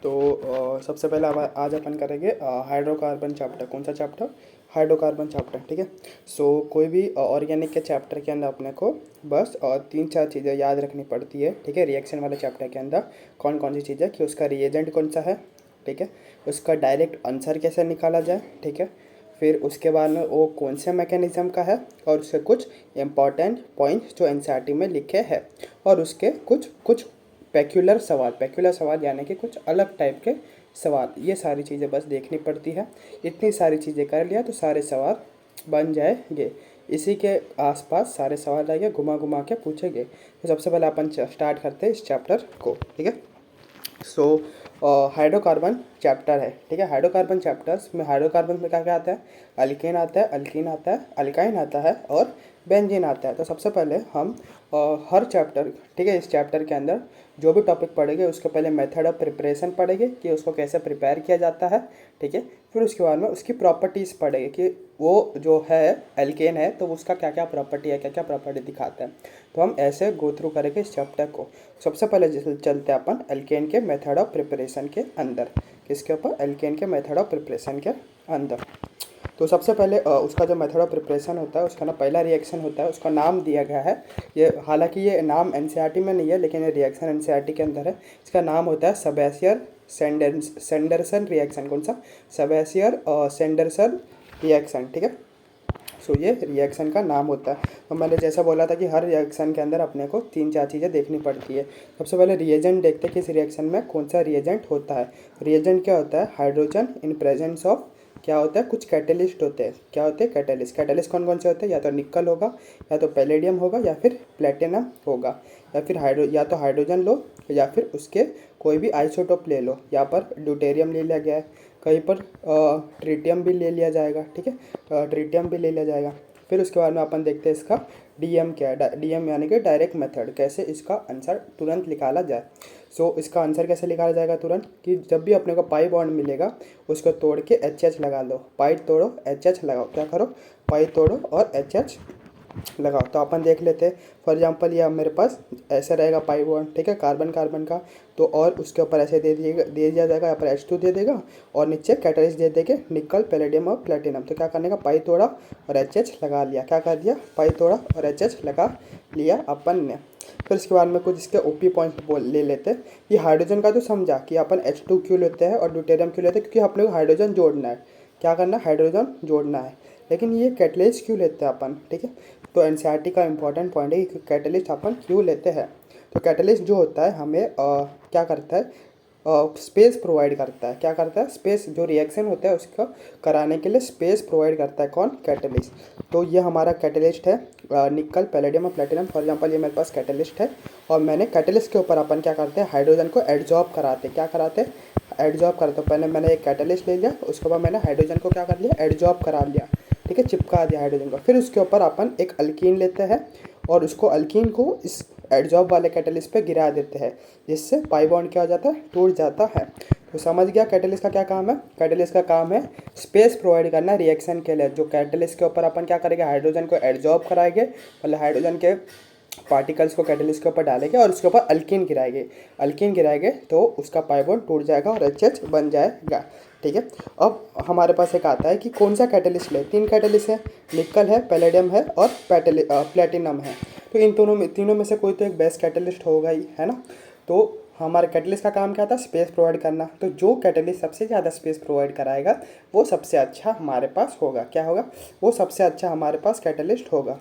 तो सबसे पहले आज अपन करेंगे हाइड्रोकार्बन चैप्टर। कौन सा चैप्टर? Hydrocarbon chapter. ठीक है। कोई भी ऑर्गेनिक के चैप्टर के अंदर अपने को बस 3-4 चीज़ें याद रखनी पड़ती है। ठीक है। रिएक्शन वाले चैप्टर के अंदर कौन कौन सी चीज़ें, कि उसका रिएजेंट कौन सा है, ठीक है, उसका डायरेक्ट आंसर कैसे निकाला जाए, ठीक है, फिर उसके बाद में वो कौन से मैकेनिज्म का है, और उसके कुछ इंपॉर्टेंट पॉइंट्स जो एनसीईआरटी में लिखे हैं, और उसके कुछ कुछ पेक्युलर सवाल यानी कि कुछ अलग टाइप के सवाल। ये सारी चीज़ें बस देखनी पड़ती है। इतनी सारी चीज़ें कर लिया तो सारे सवाल बन जाएंगे। इसी के आसपास सारे सवाल आएंगे, घुमा घुमा के पूछेंगे। तो सबसे पहले अपन स्टार्ट करते हैं इस चैप्टर को। ठीक है। हाइड्रोकार्बन चैप्टर है। ठीक है। हाइड्रोकार्बन चैप्टर्स में हाइड्रोकार्बन में क्या क्या आता है? अल्केन आता है, अल्कीन आता है, अल्काइन आता है और बेंजीन आता है। तो सबसे पहले हम हर चैप्टर, ठीक है, इस चैप्टर के अंदर जो भी टॉपिक पढ़ेंगे उसके पहले मेथड ऑफ प्रिपरेशन पढ़ेंगे कि उसको कैसे प्रिपेयर किया जाता है। ठीक है। फिर उसके बाद में उसकी प्रॉपर्टीज़ पढ़ेंगे कि वो जो है एल्केन है तो उसका क्या क्या प्रॉपर्टी है, क्या क्या प्रॉपर्टी दिखाता है। तो हम ऐसे गो थ्रू करेंगे इस चैप्टर को। सबसे पहले चलते हैं अपन एल्केन के मेथड ऑफ प्रिपरेशन के अंदर। किसके ऊपर? एल्केन के मेथड ऑफ प्रिपरेशन के अंदर। तो सबसे पहले उसका जो मेथड ऑफ प्रिपरेशन होता है उसका ना पहला रिएक्शन होता है, उसका नाम दिया गया है। ये हालांकि ये नाम एनसीईआरटी में नहीं है, लेकिन ये रिएक्शन एनसीईआरटी के अंदर है। इसका नाम होता है सेबेसियर सेंडरसन रिएक्शन। कौन सा? सेबेसियर सेंडरसन रिएक्शन। ठीक है। ये रिएक्शन का नाम होता है। तो मैंने जैसा बोला था कि हर रिएक्शन के अंदर अपने को 3-4 चीज़ें देखनी पड़ती है। सबसे पहले रिएजेंट देखते हैं कि इस रिएक्शन में कौन सा रिएजेंट होता है। रिएजेंट क्या होता है? हाइड्रोजन इन प्रेजेंस ऑफ क्या होता है? कुछ कैटेलिस्ट होते हैं। क्या होते हैं? कैटेलिस्ट। कैटेलिस्ट कौन कौन से होते हैं? या तो निकल होगा, या तो पैलेडियम होगा, या फिर प्लेटिनम होगा, या फिर या तो हाइड्रोजन लो, या फिर उसके कोई भी आइसोटोप ले लो। यहाँ पर ड्यूटेरियम ले लिया गया है, कहीं पर ट्रिटियम भी ले लिया जाएगा। ठीक है। ट्रिटियम भी ले लिया जाएगा। फिर उसके बाद में अपन देखते हैं इसका डीएम क्या है। डीएम यानी कि डायरेक्ट मेथड, कैसे इसका आंसर तुरंत निकाला जाए। इसका आंसर कैसे निकाला जाएगा तुरंत? कि जब भी अपने को पाई बॉन्ड मिलेगा उसको तोड़ के एच लगा दो। पाई तोड़ो, एच लगाओ। क्या करो? पाई तोड़ो और एच लगाओ। तो अपन देख लेते हैं। फॉर एग्जांपल ये मेरे पास ऐसे रहेगा पाई बॉन्ड, ठीक है, कार्बन कार्बन का। तो और उसके ऊपर ऐसे दे दिया जाएगा, यहाँ पर H2 दे देगा, और नीचे कैटलिस्ट दे देंगे निकल, पैलेडियम और प्लेटिनम। तो क्या करने का? पाई तोड़ा और एच लगा लिया। क्या कर दिया? पाई तोड़ा और एच लगा लिया अपन ने। फिर इसके बाद में कुछ इसके ओपी पॉइंट्स ले लेते हैं। ये हाइड्रोजन का तो समझा कि अपन H2 क्यों लेते हैं और ड्यूटेरियम क्यों लेते हैं, क्योंकि अपने को हाइड्रोजन जोड़ना है। क्या करना है? हाइड्रोजन जोड़ना है। लेकिन ये कैटलिस्ट क्यों लेते हैं अपन? ठीक है। तो एनसीईआरटी का इंपॉर्टेंट पॉइंट है कि कैटलिस्ट अपन क्यों लेते हैं। तो कैटलिस्ट जो होता है हमें क्या करता है? स्पेस प्रोवाइड करता है। क्या करता है? स्पेस, जो रिएक्शन होता है उसका कराने के लिए स्पेस प्रोवाइड करता है। कौन? कैटलिस्ट। तो ये हमारा कैटलिस्ट है, निकल, पैलेडियम और प्लेटिनम। फॉर एग्जांपल ये मेरे पास कैटलिस्ट है, और मैंने कैटलिस्ट के ऊपर अपन क्या करते हैं? हाइड्रोजन को एडजॉर्ब कराते हैं। क्या कराते हैं? एडजॉर्ब कराते हैं। पहले मैंने एक कैटलिस्ट ले लिया, उसके बाद मैंने हाइड्रोजन को क्या कर लिया? एडजॉर्ब करा लिया। ठीक है, चिपका दिया हाइड्रोजन को। फिर उसके ऊपर अपन एक अल्कीन लेते हैं, और उसको अल्कीन को इस एडजॉर्ब वाले कैटलिस्ट पे गिरा देते हैं, जिससे पाई बॉन्ड क्या हो जाता है? टूट जाता है। तो समझ गया कैटलिस्ट का क्या काम है? कैटलिस्ट का काम है स्पेस प्रोवाइड करना रिएक्शन के लिए। जो कैटलिस्ट के ऊपर अपन क्या करेंगे? हाइड्रोजन को एडजॉर्ब कराएंगे, मतलब हाइड्रोजन के पार्टिकल्स को कैटलिस्ट के ऊपर डालेंगे और उसके ऊपर अल्कीन गिराएंगे तो उसका पाई बॉन्ड टूट जाएगा और एच बन जाएगा। ठीक है। अब हमारे पास एक आता है कि कौन सा कैटलिस्ट ले। 3 कैटलिस्ट है, निकल है, पैलेडियम है और प्लेटिनम है। तो इन तीनों में से कोई तो एक बेस्ट कैटलिस्ट होगा ही, है ना। तो हमारे कैटलिस्ट का काम क्या था? स्पेस प्रोवाइड करना। तो जो कैटलिस्ट सबसे ज़्यादा स्पेस प्रोवाइड कराएगा वो सबसे अच्छा हमारे पास होगा। क्या होगा? वो सबसे अच्छा हमारे पास कैटलिस्ट होगा।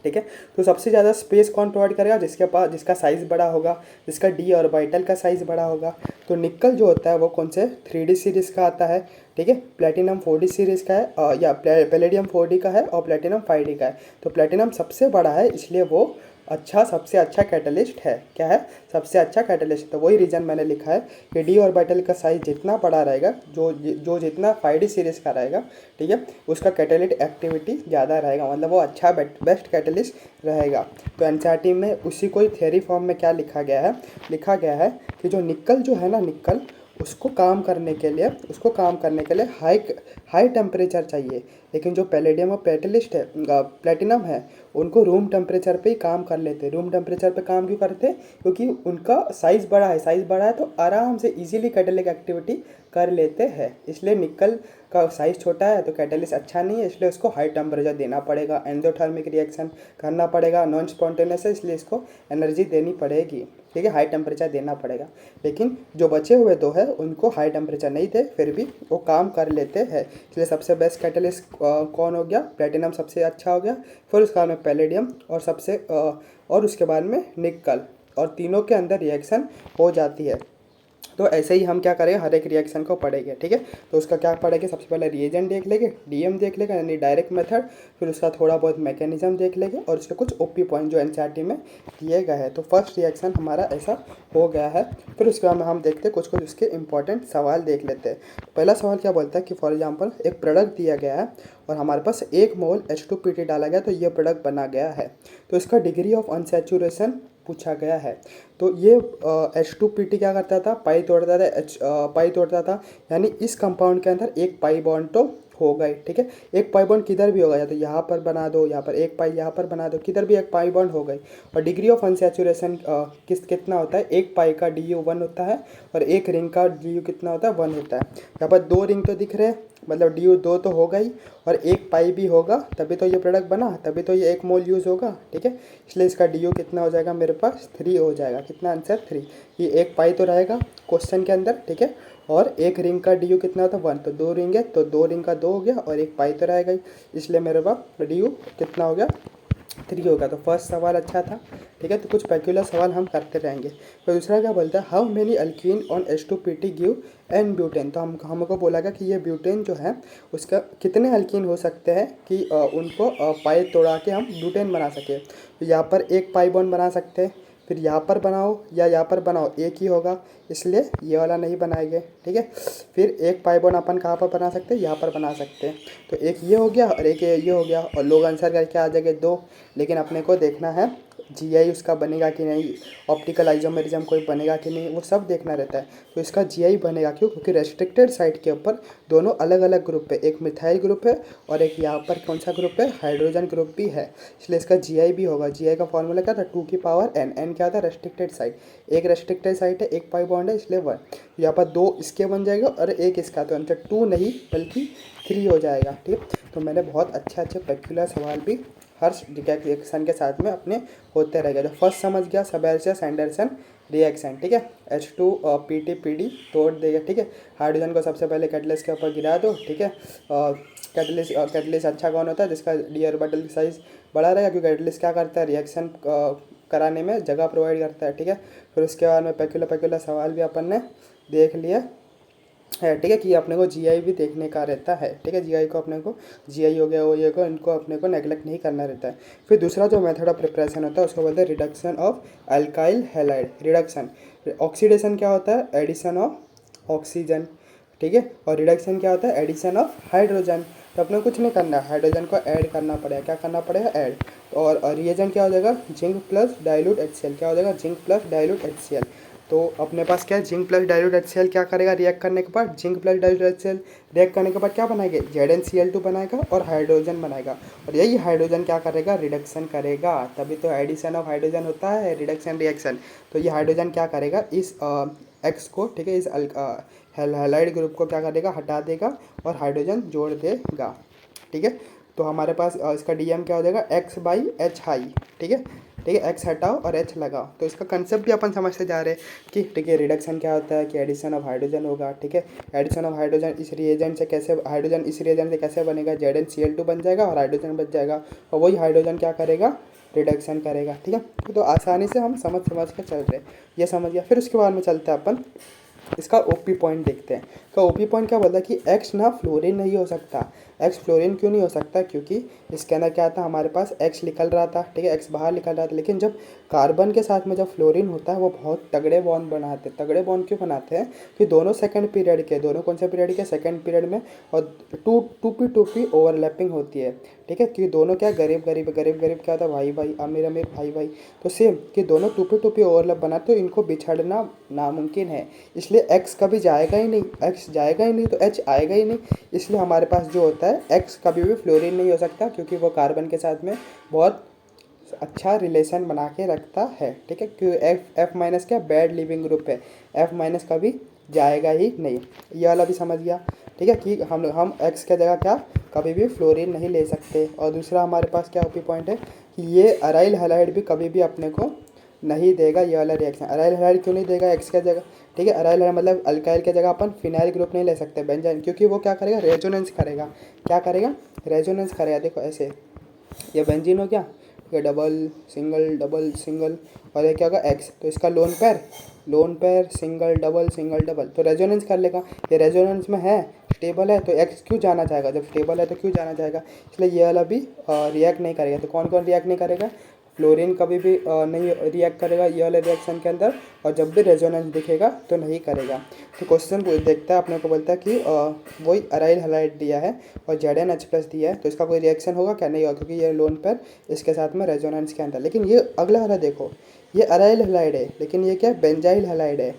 ठीक है। तो सबसे ज़्यादा स्पेस कौन प्रोवाइड करेगा? जिसका साइज़ बड़ा होगा, जिसका डी ऑर्बिटल का साइज़ बड़ा होगा। तो निकल जो होता है वो कौन से 3D सीरीज़ का आता है। ठीक है। प्लेटिनम 4D सीरीज़ का है, या पैलेडियम 4D का है, और प्लेटिनम 5D का है। तो प्लेटिनम सबसे बड़ा है, इसलिए वो सबसे अच्छा कैटलिस्ट है। क्या है? सबसे अच्छा कैटलिस्ट। तो वही रीज़न मैंने लिखा है कि डी ऑर्बिटल का साइज़ जितना बड़ा रहेगा, जो जितना 5D सीरीज़ का रहेगा, ठीक है, उसका कैटलिस्ट एक्टिविटी ज़्यादा रहेगा, मतलब वो अच्छा बेस्ट कैटलिस्ट रहेगा। तो एनसीईआरटी में उसी को थ्योरी फॉर्म में क्या लिखा गया है कि जो निकल जो है ना, निकल उसको काम करने के लिए हाई टेम्परेचर चाहिए। लेकिन जो पैलेडियम और प्लेटिनम है उनको रूम टेम्परेचर पे ही काम कर लेते हैं। रूम टेम्परेचर पे काम क्यों करते हैं? क्योंकि उनका साइज़ बड़ा है, साइज़ बड़ा है तो आराम से इजीली कैटालिटिक एक्टिविटी कर लेते हैं। इसलिए निकल का साइज़ छोटा है तो कैटालिस्ट अच्छा नहीं है, इसलिए उसको हाई टेम्परेचर देना पड़ेगा, एंडोथर्मिक रिएक्शन करना पड़ेगा। नॉन स्पॉन्टेनियस है इसलिए इसको एनर्जी देनी पड़ेगी, ठीक है, हाई टेम्परेचर देना पड़ेगा। लेकिन जो बचे हुए दो है उनको हाई टेम्परेचर नहीं थे, फिर भी वो काम कर लेते हैं। इसलिए सबसे बेस्ट कैटलिस्ट कौन हो गया? प्लेटिनम सबसे अच्छा हो गया, फिर उसके बाद में पैलेडियम और उसके बाद में निकल, और तीनों के अंदर रिएक्शन हो जाती है। तो ऐसे ही हम क्या करेंगे, हर एक रिएक्शन को पढ़ेंगे, ठीक है। तो उसका क्या पढ़ेंगे, सबसे पहले रिएजेंट देख लेंगे, डीएम देख लेंगे यानी डायरेक्ट मेथड, फिर उसका थोड़ा बहुत मैकेनिज्म देख लेंगे और उसके कुछ ओपी पॉइंट जो एनसीईआरटी में दिए गए हैं। तो फर्स्ट रिएक्शन हमारा ऐसा हो गया है। फिर उसके बाद में हम देखते हैं कुछ उसके इंपॉर्टेंट सवाल देख लेते हैं। पहला सवाल क्या बोलता है कि फॉर एग्जाम्पल एक प्रोडक्ट दिया गया है और हमारे पास 1 मोल H2PT डाला गया तो ये प्रोडक्ट बना गया है। तो इसका डिग्री ऑफ अनसैचुरेशन पूछा गया है। तो ये H2PT क्या करता था, पाई तोड़ता था, यानी इस कंपाउंड के अंदर एक पाई बॉन्ड तो हो गए, ठीक है। एक पाई बॉन्ड किधर भी होगा, या तो यहाँ पर बना दो, यहाँ पर एक पाई यहाँ पर बना दो, किधर भी एक पाई बॉन्ड हो गई। और डिग्री ऑफ अनसैचुरेशन कितना होता है, एक पाई का DU 1 होता है और एक रिंग का DU कितना होता है, 1 होता है। यहाँ पर 2 रिंग तो दिख रहे हैं, मतलब DU 2 तो हो गई और एक पाई भी होगा तभी तो ये प्रोडक्ट बना, तभी तो ये 1 मोल यूज़ होगा, ठीक है। इसलिए इसका DU कितना हो जाएगा मेरे पास, 3 हो जाएगा। कितना आंसर, 3। ये एक पाई तो रहेगा क्वेश्चन के अंदर, ठीक है। और एक रिंग का DU कितना होता है, 1, तो 2 रिंग है तो 2 रिंग का 2 हो गया और एक पाई तो रहेगा ही, इसलिए मेरे पास DU कितना हो गया, 3 होगा। तो फर्स्ट सवाल अच्छा था, ठीक है। तो कुछ पेक्युलर सवाल हम करते रहेंगे। तो दूसरा क्या बोलता है, how many alkyne on H2PT give an butane. तो हमको बोला गया कि ये ब्यूटेन जो है उसका कितने अल्कीन हो सकते हैं कि उनको पाई तोड़ा के हम ब्यूटेन बना सके। तो यहाँ पर एक पाई बॉन्ड बना सकते हैं, फिर यहाँ पर बनाओ या यहाँ पर बनाओ, एक ही होगा, इसलिए ये वाला नहीं बनाएंगे, ठीक है। फिर एक पाई बॉन्ड अपन कहाँ पर बना सकते हैं, यहाँ पर बना सकते हैं। तो एक ये हो गया और एक ये हो गया, और लोग आंसर करके आ जाएंगे 2। लेकिन अपने को देखना है GI उसका बनेगा कि नहीं, ऑप्टिकल आइसोमेरिज्म कोई बनेगा कि नहीं, वो सब देखना रहता है। तो इसका GI बनेगा क्यों, क्योंकि रेस्ट्रिक्टेड साइट के ऊपर दोनों अलग अलग ग्रुप है, एक मिथाइल ग्रुप है और एक यहाँ पर कौन सा ग्रुप है, हाइड्रोजन ग्रुप भी है, इसलिए इसका GI भी होगा। GI का फॉर्मूला क्या था, 2 की पावर n। n क्या था, रेस्ट्रिक्टेड साइट, एक रेस्ट्रिक्टेड साइट है, एक पाई बॉन्ड है, इसलिए 1। यहाँ पर 2 इसके बन जाएगा और एक इसका, तो आंसर 2 नहीं बल्कि 3 हो जाएगा, ठीक। तो मैंने बहुत अच्छे पेक्युलर सवाल भी हर रिएक्शन के साथ में अपने होते रहेगा। तो फर्स्ट समझ गया सेबेसियस एंडरसन रिएक्शन, ठीक है। H2PT तोड़ देगा, ठीक है। हाइड्रोजन को सबसे पहले कैटलिस्ट के ऊपर गिरा दो, ठीक है। कैटलिस्ट अच्छा कौन होता है, जिसका डी ऑर्बिटल साइज बड़ा रहेगा, क्योंकि कैटलिस्ट क्या करता है, रिएक्शन कराने में जगह प्रोवाइड करता है, ठीक है। फिर उसके बाद में पेक्युलर सवाल भी अपन ने देख लिया है, ठीक है, कि अपने को GI भी देखने का रहता है, ठीक है। GI को अपने को GI हो गया, OA को, इनको अपने को नेग्लेक्ट नहीं करना रहता है। फिर दूसरा जो मेथड ऑफ प्रिपरेशन होता है उसको बोलते हैं reduction of alkyl halide. Reduction, oxidation क्या होता है, एडिशन ऑफ ऑक्सीजन, ठीक है। और रिडक्शन क्या होता है, एडिशन ऑफ हाइड्रोजन। तो अपने कुछ नहीं करना, हाइड्रोजन को ऐड करना पड़ेगा, क्या करना पड़ेगा, ऐड। और रिएजेंट क्या हो जाएगा, जिंक प्लस डाइल्यूट HCl, क्या हो जाएगा, जिंक प्लस डाइल्यूट HCl। तो अपने पास क्या है, जिंक प्लस डाइल्यूट HCl क्या करेगा, रिएक्ट करने के बाद zinc plus dilute HCl react करने के बाद क्या बनाएंगे, ZnCl2 बनाएगा और हाइड्रोजन बनाएगा, और यही हाइड्रोजन क्या करेगा, रिडक्शन करेगा। तभी तो एडिशन ऑफ हाइड्रोजन होता है रिडक्शन रिएक्शन। तो ये हाइड्रोजन क्या करेगा, इस X को, ठीक है, इस हैलाइड ग्रुप को क्या करेगा, हटा देगा और हाइड्रोजन जोड़ देगा, ठीक है। तो हमारे पास इसका DM क्या हो जाएगा, X/H हाई, ठीक है, ठीक है। X हटाओ और H लगाओ। तो इसका कंसेप्ट भी अपन समझते जा रहे हैं कि, ठीक है, रिडक्शन क्या होता है कि एडिशन ऑफ हाइड्रोजन होगा, ठीक है। एडिशन ऑफ हाइड्रोजन इस रिएजेंट से कैसे, हाइड्रोजन इस रिएजेंट से कैसे बनेगा, ZnCl2 बन जाएगा और हाइड्रोजन बच जाएगा, और वही हाइड्रोजन क्या करेगा, रिडक्शन करेगा, ठीक है। तो आसानी से हम समझ के चल रहे हैं, ये समझ गया। फिर उसके बाद में चलते हैं अपन इसका OP पॉइंट देखते हैं। तो OP पॉइंट क्या बोलता है कि X ना फ्लोरीन नहीं हो सकता। X फ्लोरीन क्यों नहीं हो सकता, क्योंकि इसके अंदर क्या था, हमारे पास X निकल रहा था, ठीक है, X बाहर निकल रहा था, लेकिन जब कार्बन के साथ में जब फ्लोरीन होता है वो बहुत तगड़े बॉन्ड बनाते हैं। तगड़े बॉन्ड क्यों बनाते हैं, कि दोनों सेकंड पीरियड के, दोनों कौन से पीरियड के, सेकंड पीरियड में, और 2p ओवरलैपिंग होती है, ठीक है। कि दोनों क्या, गरीब गरीब क्या होता है, भाई भाई, अमीर अमीर भाई भाई। तो सेम कि दोनों 2p ओवरलैप बनाते, तो इनको बिछड़ना नामुमकिन है, इसलिए X कभी जाएगा ही नहीं, X जाएगा ही नहीं तो H आएगा ही नहीं। इसलिए हमारे पास जो होता है X कभी भी फ्लोरीन नहीं हो सकता, क्योंकि वो कार्बन के साथ में बहुत अच्छा रिलेशन बना के रखता है, ठीक है। क्यों एफ माइनस क्या बैड लिविंग ग्रुप है, एफ माइनस कभी जाएगा ही नहीं, ये वाला भी समझ गया, ठीक है। कि हम एक्स के जगह क्या कभी भी फ्लोरीन नहीं ले सकते। और दूसरा हमारे पास क्या ओपी पॉइंट है कि ये अराइल हैलाइड भी कभी भी अपने को नहीं देगा, ये वाला रिएक्शन। अराइल हैलाइड क्यों नहीं देगा एक्स के जगह, ठीक है। अराइल हैलाइड मतलब अल्काइल के जगह अपन फिनाइल ग्रुप नहीं ले सकते बेंजाइन, क्योंकि वो क्या करेगा रेजोनेंस करेगा, क्या करेगा रेजोनेंस करेगा। देखो ऐसे ये बेंजीन हो गया, ये डबल सिंगल और ये क्या होगा एक्स, तो इसका लोन पेयर सिंगल डबल तो रेजोनेंस कर लेगा। ये रेजोनेंस में है स्टेबल है तो एक्स क्यों जाना चाहेगा, जब स्टेबल है तो क्यों जाना चाहेगा, इसलिए ये वाला भी रिएक्ट नहीं करेगा। तो कौन कौन रिएक्ट नहीं करेगा, फ्लोरीन कभी भी नहीं रिएक्ट करेगा ये वाले रिएक्शन के अंदर, और जब भी रेजोनेंस दिखेगा तो नहीं करेगा। तो क्वेश्चन देखता है अपने को, बोलता है कि वही अराइल हैलाइड दिया है और ZnH+ दिया है, तो इसका कोई रिएक्शन होगा क्या, नहीं होगा, क्योंकि ये लोन पर इसके साथ में रेजोनेंस के अंदर। लेकिन ये अगला वाला देखो, ये अराइल हैलाइड है लेकिन ये क्या बेंजाइल हैलाइड है,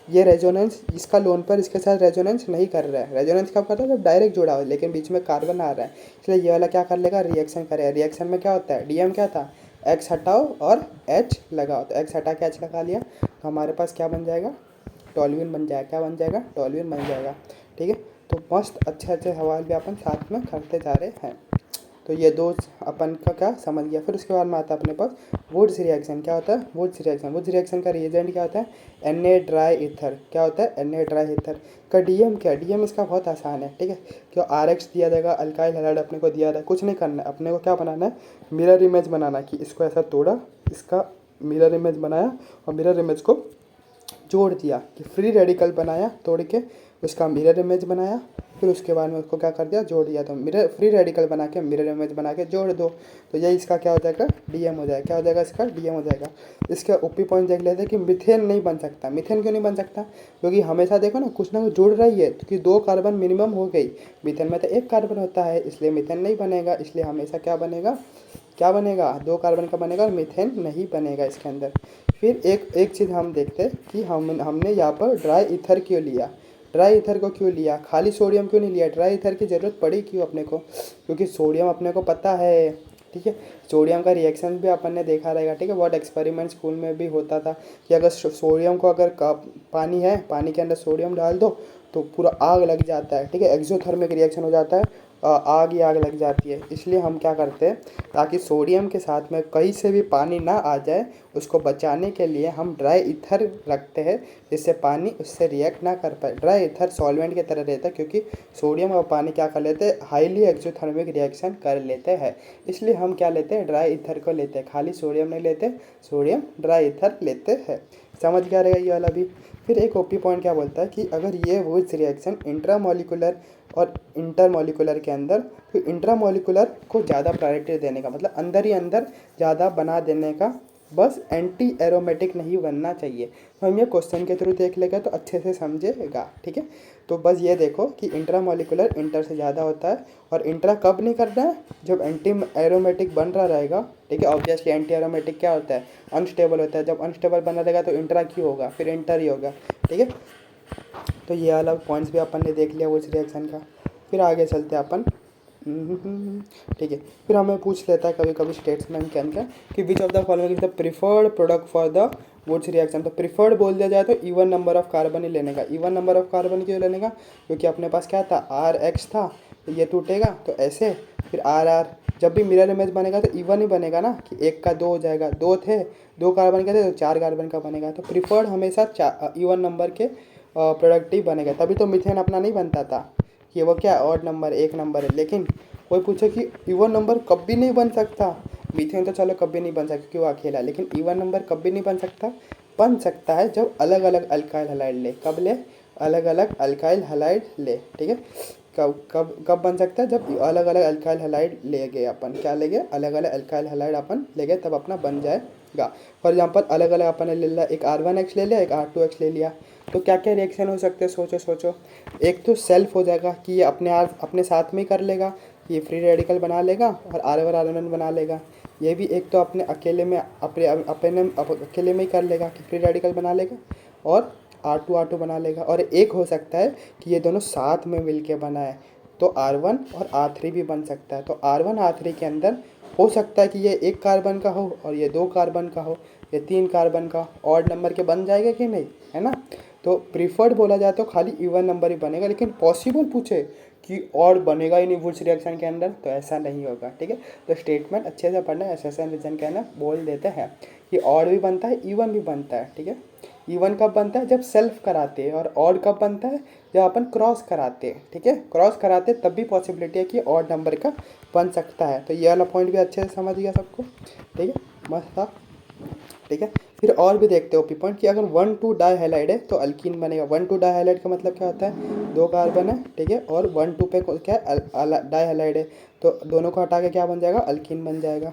ये रेजोनेंस इसका लोन पर इसके साथ रेजोनेंस नहीं कर रहा है। रेजोनेंस कब कर रहा है, जब डायरेक्ट जुड़ा हो, लेकिन बीच में कार्बन आ रहा है, इसलिए ये वाला क्या कर लेगा रिएक्शन करेगा। रिएक्शन में क्या होता है, DM क्या था, एक्स हटाओ और H लगाओ, तो एक्स हटा के H लगा लिया तो हमारे पास क्या बन जाएगा, टॉल्यूइन बन जाएगा। क्या बन जाएगा, टॉल्यूइन बन जाएगा, ठीक है। तो मस्त अच्छे अच्छे सवाल भी अपन साथ में करते जा रहे हैं। तो ये दो अपन का क्या समझ गया। फिर उसके बाद में आता है अपने पास वुड्स रिएक्शन। क्या होता है वुड्स रिएक्शन का रिएजेंट क्या होता है, Na ड्राई ईथर। क्या होता है Na ड्राई ईथर का DM क्या, DM इसका बहुत आसान है, ठीक है। क्यों RX दिया जाएगा, अल्काइल हैलाइड अपने को दिया है, कुछ नहीं करना है अपने को, क्या बनाना है मिरर इमेज बनाना, कि इसको ऐसा तोड़ा, इसका मिरर इमेज बनाया और मिरर इमेज को जोड़ दिया, कि फ्री रेडिकल बनाया तोड़ के उसका मिरर इमेज बनाया, फिर उसके बाद में उसको क्या कर दिया जोड़ दिया, तो मिरर फ्री रेडिकल बना के मिरर इमेज बना के जोड़ दो, तो ये इसका क्या हो जाएगा DM हो जाएगा। क्या हो जाएगा इसका DM हो जाएगा। इसका ओपी पॉइंट देख लेते हैं कि मिथेन नहीं बन सकता। मिथेन क्यों नहीं बन सकता, क्योंकि हमेशा देखो ना कुछ जुड़ रही है, क्योंकि 2 कार्बन मिनिमम हो गई, मिथेन में तो 1 कार्बन होता है, इसलिए मिथेन नहीं बनेगा। इसलिए हमेशा क्या बनेगा 2 कार्बन का बनेगा और मीथेन नहीं बनेगा इसके अंदर। फिर एक चीज़ हम देखते हैं कि हमने यहाँ पर ड्राई ईथर क्यों लिया, ड्राई ईथर को क्यों लिया, खाली सोडियम क्यों नहीं लिया, ड्राई ईथर की ज़रूरत पड़ी क्यों अपने को, क्योंकि सोडियम अपने को पता है, ठीक है। सोडियम का रिएक्शन भी अपन ने देखा रहेगा, ठीक है। बहुत एक्सपेरिमेंट स्कूल में भी होता था कि अगर सोडियम को अगर पानी है, पानी के अंदर सोडियम डाल दो तो पूरा आग लग जाता है, ठीक है। एक्सोथर्मिक रिएक्शन हो जाता है, आग ही आग लग जाती है। इसलिए हम क्या करते हैं, ताकि सोडियम के साथ में कहीं से भी पानी ना आ जाए, उसको बचाने के लिए हम ड्राई ईथर रखते हैं, जिससे पानी उससे रिएक्ट ना कर पाए। ड्राई ईथर सॉल्वेंट की तरह रहता है, क्योंकि सोडियम और पानी क्या कर लेते हैं, हाईली एक्सोथर्मिक रिएक्शन कर लेते हैं। इसलिए हम क्या लेते हैं, ड्राई ईथर को लेते हैं, खाली सोडियम नहीं लेते, सोडियम ड्राई ईथर लेते हैं। समझ क्या रहेगा ये वाला भी। फिर एक ओपी पॉइंट क्या बोलता है कि अगर ये वुड्स रिएक्शन इंट्रामोलिकुलर और इंटरमोलिकुलर के अंदर, तो इंट्रामोलिकुलर को ज़्यादा प्रायोरिटी देने का मतलब अंदर ही अंदर ज़्यादा बना देने का, बस एंटी एरोमेटिक नहीं बनना चाहिए। तो हम ये क्वेश्चन के थ्रू देख लेंगे तो अच्छे से समझेगा, ठीक है। तो बस ये देखो कि इंट्रामोलिकुलर इंटर से ज़्यादा होता है, और इंट्रा कब नहीं करना है, जब एंटी एरोमेटिक बन रहा रहेगा, ठीक है। ऑब्वियसली एंटी एरोमेटिक क्या होता है, अनस्टेबल होता है, जब अनस्टेबल बना रहेगा तो इंट्रा क्यों होगा, फिर इंटर ही होगा, ठीक है। तो ये वाला पॉइंट्स भी अपन ने देख लिया उस रिएक्शन का। फिर आगे चलते हैं अपन, ठीक है। फिर हमें पूछ लेता है कभी कभी स्टेटमेंट के अंदर कि which of the following is the preferred product for the Wurtz reaction. तो प्रिफर्ड बोल दिया जाए तो इवन नंबर ऑफ कार्बन ही लेने का। इवन नंबर ऑफ कार्बन क्यों लेने का, क्योंकि अपने पास क्या था RX था, तो ये टूटेगा तो ऐसे, फिर RR, जब भी मिरर इमेज बनेगा तो इवन ही बनेगा ना, कि 1 का 2 हो जाएगा, 2 थे 2 कार्बन के थे तो 4 कार्बन का बनेगा। तो प्रिफर्ड हमेशा इवन नंबर के प्रोडक्ट ही बनेगा, तभी तो मीथेन अपना नहीं बनता था कि वो क्या ऑड नंबर 1 नंबर है। लेकिन कोई पूछे कि इवन नंबर कभी नहीं बन सकता, मीथेन तो चलो कभी नहीं बन सकता क्योंकि वो अकेला, लेकिन इवन नंबर कभी नहीं बन सकता है जब अलग अलग अल्काइल हैलाइड ले। कब ले, अलग अलग अल्काइल हैलाइड ले, ठीक है। कब बन सकता है, जब अलग अलग अल्काइल हैलाइड ले गए अपन, क्या ले गए, अलग अलग अल्काइल हैलाइड अपन ले गए, तब अपना बन जाएगा। फॉर एग्जाम्पल अलग अलग अपन ने ले लिया, एक R1X ले लिया, एक R2X ले लिया, तो क्या क्या रिएक्शन हो सकते हैं, सोचो। एक तो सेल्फ हो जाएगा कि ये अपने साथ में ही कर लेगा, ये फ्री रेडिकल बना लेगा और R1 बना लेगा। ये भी एक तो अपने अकेले में अकेले में ही कर लेगा कि फ्री रेडिकल बना लेगा और R2 बना लेगा। और एक हो सकता है कि ये दोनों साथ में मिल के बनाए, तो R1 और R3 भी बन सकता है। तो R1 R3 के अंदर हो सकता है कि ये 1 कार्बन का हो और ये 2 कार्बन का हो, ये 3 कार्बन का, ऑड नंबर के बन जाएगा कि नहीं, है ना। तो प्रीफर्ड बोला जाए तो खाली इवन नंबर ही बनेगा, लेकिन पॉसिबल पूछे कि ऑड बनेगा ही नहीं वुड्स रिएक्शन के अंदर, तो ऐसा नहीं होगा, ठीक है। तो स्टेटमेंट अच्छे से पढ़ना, एसेशन रीजन के अंदर बोल देते हैं कि ऑड भी बनता है, इवन भी बनता है, ठीक है। इवन कब बनता है, जब सेल्फ कराते हैं, और ऑड कब बनता है, जब अपन क्रॉस कराते हैं, ठीक है। क्रॉस कराते तब भी पॉसिबिलिटी है कि ऑड नंबर का बन सकता है। तो ये वाला पॉइंट भी अच्छे से समझ गया सबको, ठीक है, मस्त था, ठीक है। फिर और भी देखते हो ओपी पॉइंट कि अगर 1,2 डाई हैलाइड है तो अल्कीन बनेगा। 1,2 डाई हैलाइड का मतलब क्या होता है, 2 कार्बन है, ठीक है, और 1,2 पे क्या है, डाई हैलाइड है, तो दोनों को हटा के क्या बन जाएगा, अल्कीन बन जाएगा।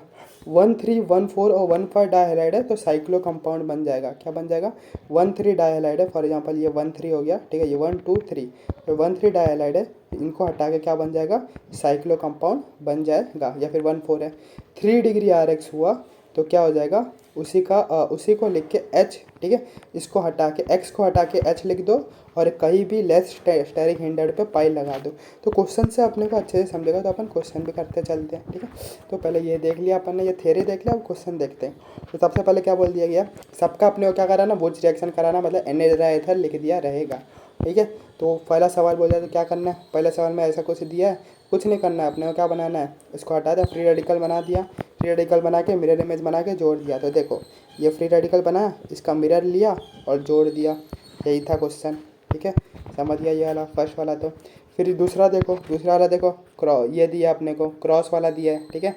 1,3, 1,4 और 1,5 डाई हैलाइड है तो साइक्लो कंपाउंड बन जाएगा, क्या बन जाएगा, 1,3 डाई हैलाइड है, फॉर एग्जांपल ये 1,3 हो गया, ठीक है, ये 1, 2, 3, तो 1,3 डाई हैलाइड है, इनको हटा के क्या बन जाएगा, साइक्लो कंपाउंड बन जाएगा। या फिर 1,4 है, 3 डिग्री RX हुआ तो क्या हो जाएगा, उसी को लिख के H, ठीक है, इसको हटा के X को हटा के H लिख दो और कहीं भी लेस स्टेरिक हिंडर पे पाई लगा दो। तो क्वेश्चन से अपने को अच्छे से समझेगा, तो अपन क्वेश्चन भी करते चलते हैं, ठीक है। तो पहले ये देख लिया अपन ने, ये थ्योरी देख लिया, अब क्वेश्चन देखते हैं। तो सबसे पहले क्या बोल दिया गया, सबका अपने को क्या कराना, वुड्स रिएक्शन कराना, मतलब NH लिख दिया रहेगा, ठीक है। तो पहला सवाल बोल जाए तो क्या करना है, पहले सवाल में ऐसा कुछ दिया है, कुछ नहीं करना है अपने को, क्या बनाना है, इसको हटा दिया, फ्री रेडिकल बना दिया, फ्री रेडिकल बना के मिरर इमेज बना के जोड़ दिया। तो देखो ये फ्री रेडिकल बना, इसका मिरर लिया और जोड़ दिया, यही था क्वेश्चन, ठीक है, समझ गया ये वाला फर्स्ट वाला। तो फिर दूसरा देखो, दूसरा वाला देखो, ये दिया अपने को, क्रॉस वाला दिया है, ठीक है,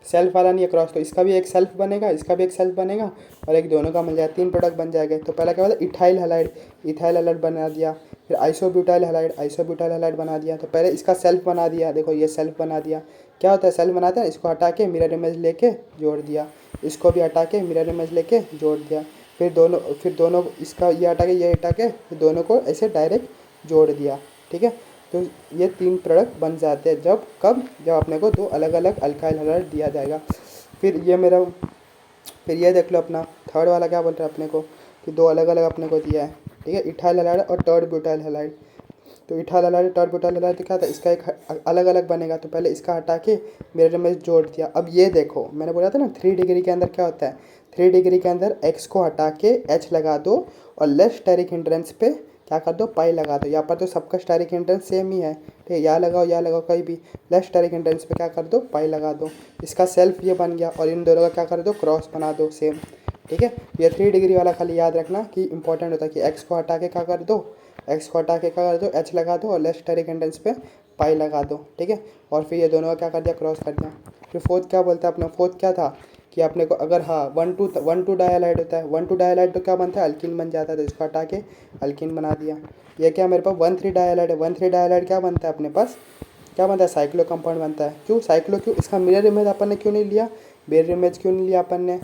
सेल्फ वाला नहीं है क्रॉस, तो इसका भी एक सेल्फ बनेगा, इसका भी एक सेल्फ बनेगा, और एक दोनों का मिल जाए, 3 प्रोडक्ट बन जाएंगे। तो पहला क्या बोला, इथाइल हैलाइड, इथाइल हैलाइड बना दिया, फिर आइसोब्यूटाइल हैलाइड, आइसोब्यूटाइल हैलाइड बना दिया। तो पहले इसका सेल्फ बना दिया, देखो ये सेल्फ बना दिया, क्या होता है सेल्फ बनाते हैं, इसको हटा के मिरर इमेज लेके जोड़ दिया, इसको भी हटा के मिरर इमेज लेके जोड़ दिया, फिर दोनों इसका ये हटा के ये हटा के फिर दोनों को ऐसे डायरेक्ट जोड़ दिया, ठीक है। तो ये 3 प्रोडक्ट बन जाते हैं, जब अपने को 2 अलग अलग अल्काइल हैलाइड दिया जाएगा। फिर ये देख लो अपना थर्ड वाला क्या बोल रहा है अपने को, कि 2 अलग अलग अपने को दिया है, ठीक है, इथाइल हैलाइड और टर्ड ब्यूटाइल हैलाइड। तो इथाइल हैलाइड टर्ड ब्यूटाइल हैलाइड तो क्या था, इसका एक अलग अलग बनेगा, तो पहले इसका हटा के मिरर में जोड़ दिया। अब ये देखो मैंने बोला था ना 3 डिग्री के अंदर क्या होता है, 3 डिग्री के अंदर X को हटा के H लगा दो और लेस स्टेरिक हिंड्रेंस पे क्या कर दो, पाई लगा दो। यहाँ पर तो सबका स्टेरिक हिंड्रेंस सेम ही है, ठीक है, यहाँ लगाओ कहीं भी, लेस स्टेरिक हिंड्रेंस पे क्या कर दो, पाई लगा दो। इसका सेल्फ ये बन गया और इन दोनों का क्या कर दो, क्रॉस बना दो सेम, ठीक है। ये 3 डिग्री वाला खाली याद रखना कि इंपॉर्टेंट होता है कि X को हटा के क्या कर दो, X को हटा के क्या कर दो, H लगा दो और लेस स्टेरिक हिंड्रेंस पे पाई लगा दो, ठीक है। और फिर ये दोनों का क्या कर दिया, क्रॉस कर दिया। फिर फोर्थ क्या बोलता है अपना, फोर्थ क्या था कि अपने को अगर हाँ 1,2 डाइहाइलाइड होता है, 1,2 डाइहाइलाइड तो क्या बनता है, अल्कीन बन जाता है, तो इसको हटा के अल्कीन बना दिया। ये क्या मेरे पास 1,3 डाइहाइलाइड है, 1,3 डाइहाइलाइड क्या बनता है अपने पास, क्या बनता है, साइक्लो कंपाउंड बनता है। क्यों साइक्लो, क्यों, इसका मिरर इमेज अपन ने क्यों नहीं लिया, मिरर इमेज क्यों नहीं लिया अपन ने,